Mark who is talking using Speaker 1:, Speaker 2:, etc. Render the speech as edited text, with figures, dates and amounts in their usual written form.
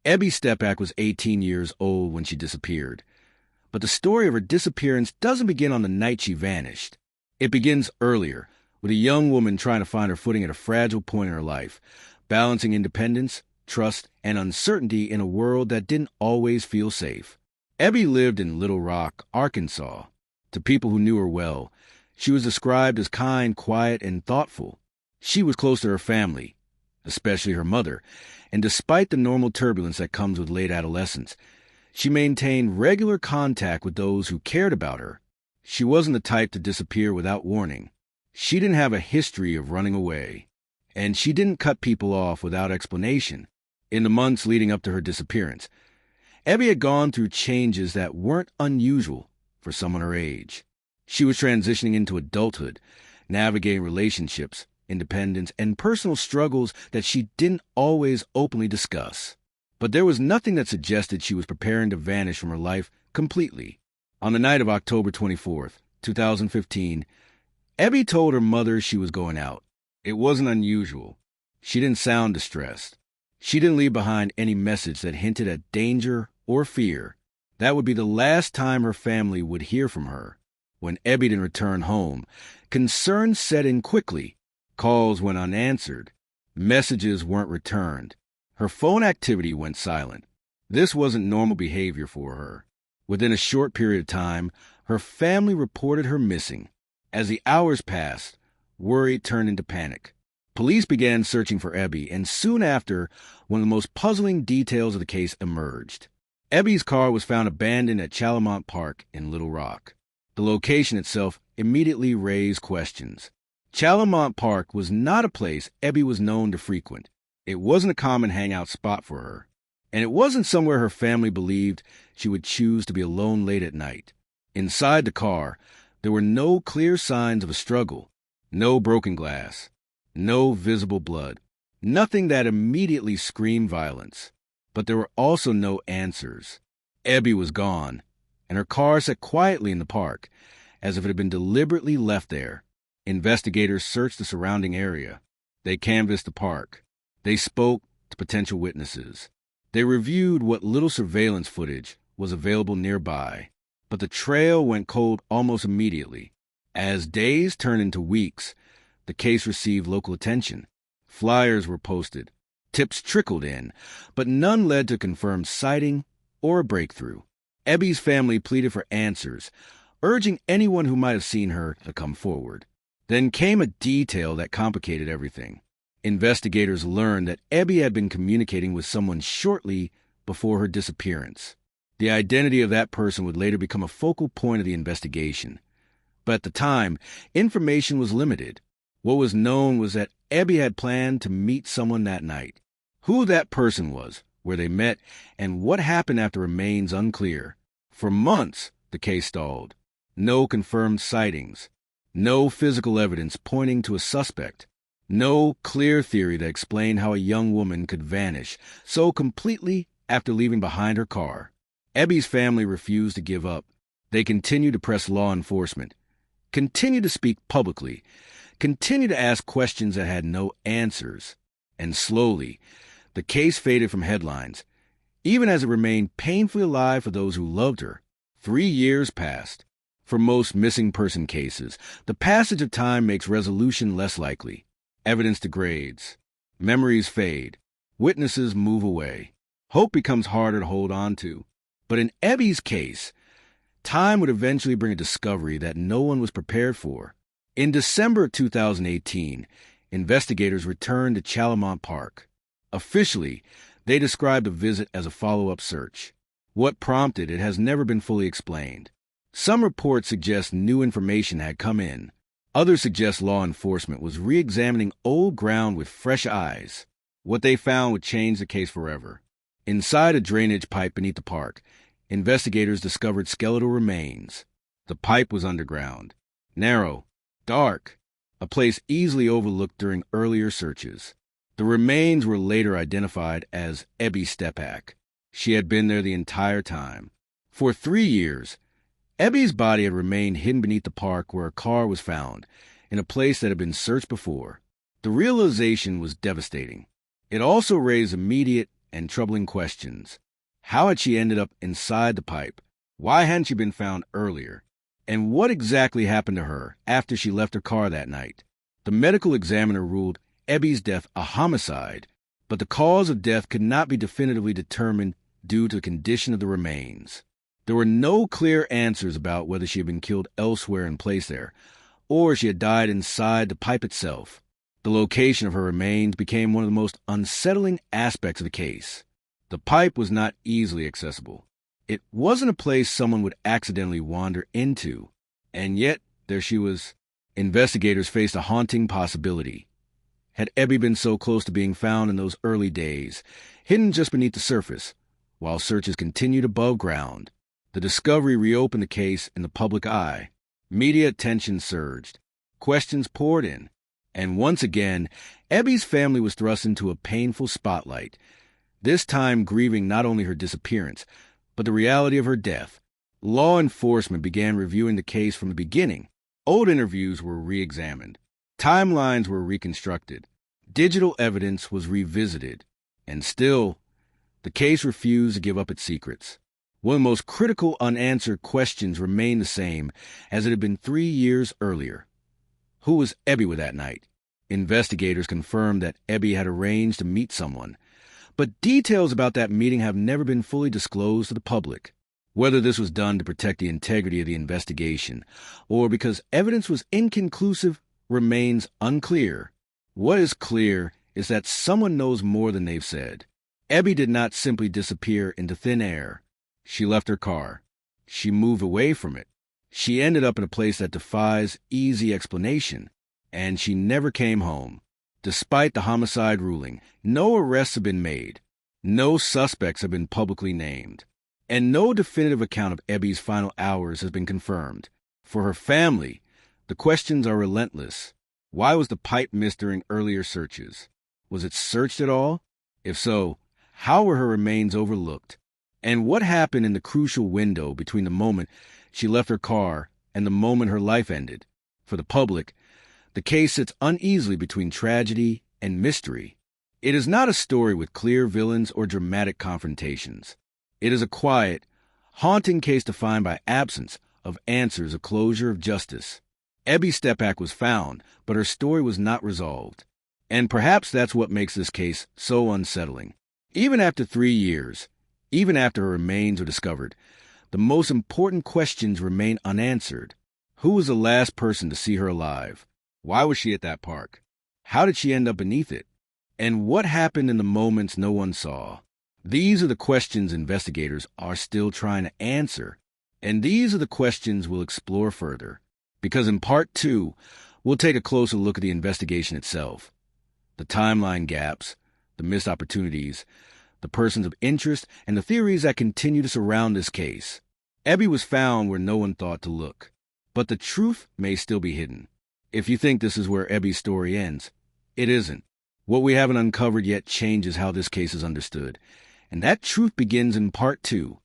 Speaker 1: Ebby Steppach was 18 years old when she disappeared. But the story of her disappearance doesn't begin on the night she vanished. It begins earlier, with a young woman trying to find her footing at a fragile point in her life, balancing independence, trust, and uncertainty in a world that didn't always feel safe. Ebby lived in Little Rock, Arkansas. To people who knew her well, she was described as kind, quiet, and thoughtful. She was close to her family, especially her mother, and despite the normal turbulence that comes with late adolescence, she maintained regular contact with those who cared about her. She wasn't the type to disappear without warning. She didn't have a history of running away, and she didn't cut people off without explanation. In the months leading up to her disappearance, Ebby had gone through changes that weren't unusual for someone her age. She was transitioning into adulthood, navigating relationships, independence, and personal struggles that she didn't always openly discuss. But there was nothing that suggested she was preparing to vanish from her life completely. On the night of October 24th, 2015, Ebby told her mother she was going out. It wasn't unusual. She didn't sound distressed. She didn't leave behind any message that hinted at danger or fear. That would be the last time her family would hear from her. When Ebby didn't return home, concern set in quickly. Calls went unanswered. Messages weren't returned. Her phone activity went silent. This wasn't normal behavior for her. Within a short period of time, her family reported her missing. As the hours passed, worry turned into panic. Police began searching for Ebby, and soon after, one of the most puzzling details of the case emerged. Ebby's car was found abandoned at Chalamont Park in Little Rock. The location itself immediately raised questions. Chalamont Park was not a place Ebby was known to frequent. It wasn't a common hangout spot for her, and it wasn't somewhere her family believed she would choose to be alone late at night. Inside the car, there were no clear signs of a struggle, no broken glass, no visible blood, nothing that immediately screamed violence. But there were also no answers. Ebby was gone, and her car sat quietly in the park, as if it had been deliberately left there. Investigators searched the surrounding area. They canvassed the park. They spoke to potential witnesses. They reviewed what little surveillance footage was available nearby. But the trail went cold almost immediately. As days turned into weeks, the case received local attention. Flyers were posted. Tips trickled in, but none led to confirmed sighting or a breakthrough. Ebby's family pleaded for answers, urging anyone who might have seen her to come forward. Then came a detail that complicated everything. Investigators learned that Ebby had been communicating with someone shortly before her disappearance. The identity of that person would later become a focal point of the investigation. But at the time, information was limited. What was known was that Ebby had planned to meet someone that night. Who that person was, where they met, and what happened after remains unclear. For months, the case stalled. No confirmed sightings. No physical evidence pointing to a suspect. No clear theory that explained how a young woman could vanish so completely after leaving behind her car. Ebby's family refused to give up. They continued to press law enforcement, continued to speak publicly, continued to ask questions that had no answers. And slowly, the case faded from headlines, even as it remained painfully alive for those who loved her. 3 years passed. For most missing person cases, the passage of time makes resolution less likely. Evidence degrades. Memories fade. Witnesses move away. Hope becomes harder to hold on to. But in Ebby's case, time would eventually bring a discovery that no one was prepared for. In December 2018, investigators returned to Chalamont Park. Officially, they described the visit as a follow-up search. What prompted it has never been fully explained. Some reports suggest new information had come in. Others suggest law enforcement was re-examining old ground with fresh eyes. What they found would change the case forever. Inside a drainage pipe beneath the park, investigators discovered skeletal remains. The pipe was underground, narrow, dark, a place easily overlooked during earlier searches. The remains were later identified as Ebby Steppach. She had been there the entire time. For 3 years, Ebby's body had remained hidden beneath the park where a car was found, in a place that had been searched before. The realization was devastating. It also raised immediate and troubling questions. How had she ended up inside the pipe? Why hadn't she been found earlier? And what exactly happened to her after she left her car that night? The medical examiner ruled Ebby's death a homicide, but the cause of death could not be definitively determined due to the condition of the remains. There were no clear answers about whether she had been killed elsewhere and placed there, or she had died inside the pipe itself. The location of her remains became one of the most unsettling aspects of the case. The pipe was not easily accessible. It wasn't a place someone would accidentally wander into, and yet there she was. Investigators faced a haunting possibility. Had Ebby been so close to being found in those early days, hidden just beneath the surface, while searches continued above ground? The discovery reopened the case in the public eye. Media attention surged. Questions poured in. And once again, Ebby's family was thrust into a painful spotlight, this time grieving not only her disappearance, but the reality of her death. Law enforcement began reviewing the case from the beginning. Old interviews were re-examined. Timelines were reconstructed. Digital evidence was revisited. And still, the case refused to give up its secrets. One of the most critical unanswered questions remained the same as it had been 3 years earlier. Who was Ebby with that night? Investigators confirmed that Ebby had arranged to meet someone, but details about that meeting have never been fully disclosed to the public. Whether this was done to protect the integrity of the investigation or because evidence was inconclusive remains unclear. What is clear is that someone knows more than they've said. Ebby did not simply disappear into thin air. She left her car. She moved away from it. She ended up in a place that defies easy explanation, and she never came home. Despite the homicide ruling, no arrests have been made, no suspects have been publicly named, and no definitive account of Ebby's final hours has been confirmed. For her family, the questions are relentless. Why was the pipe missed during earlier searches? Was it searched at all? If so, how were her remains overlooked? And what happened in the crucial window between the moment she left her car and the moment her life ended? For the public, the case sits uneasily between tragedy and mystery. It is not a story with clear villains or dramatic confrontations. It is a quiet, haunting case defined by absence of answers, a closure of justice. Ebby Steppach was found, but her story was not resolved. And perhaps that's what makes this case so unsettling. Even after 3 years, even after her remains were discovered, the most important questions remain unanswered. Who was the last person to see her alive? Why was she at that park? How did she end up beneath it? And what happened in the moments no one saw? These are the questions investigators are still trying to answer. And these are the questions we'll explore further. Because in Part 2, we'll take a closer look at the investigation itself. The timeline gaps, the missed opportunities, the persons of interest, and the theories that continue to surround this case. Ebby was found where no one thought to look. But the truth may still be hidden. If you think this is where Ebby's story ends, it isn't. What we haven't uncovered yet changes how this case is understood. And that truth begins in Part 2.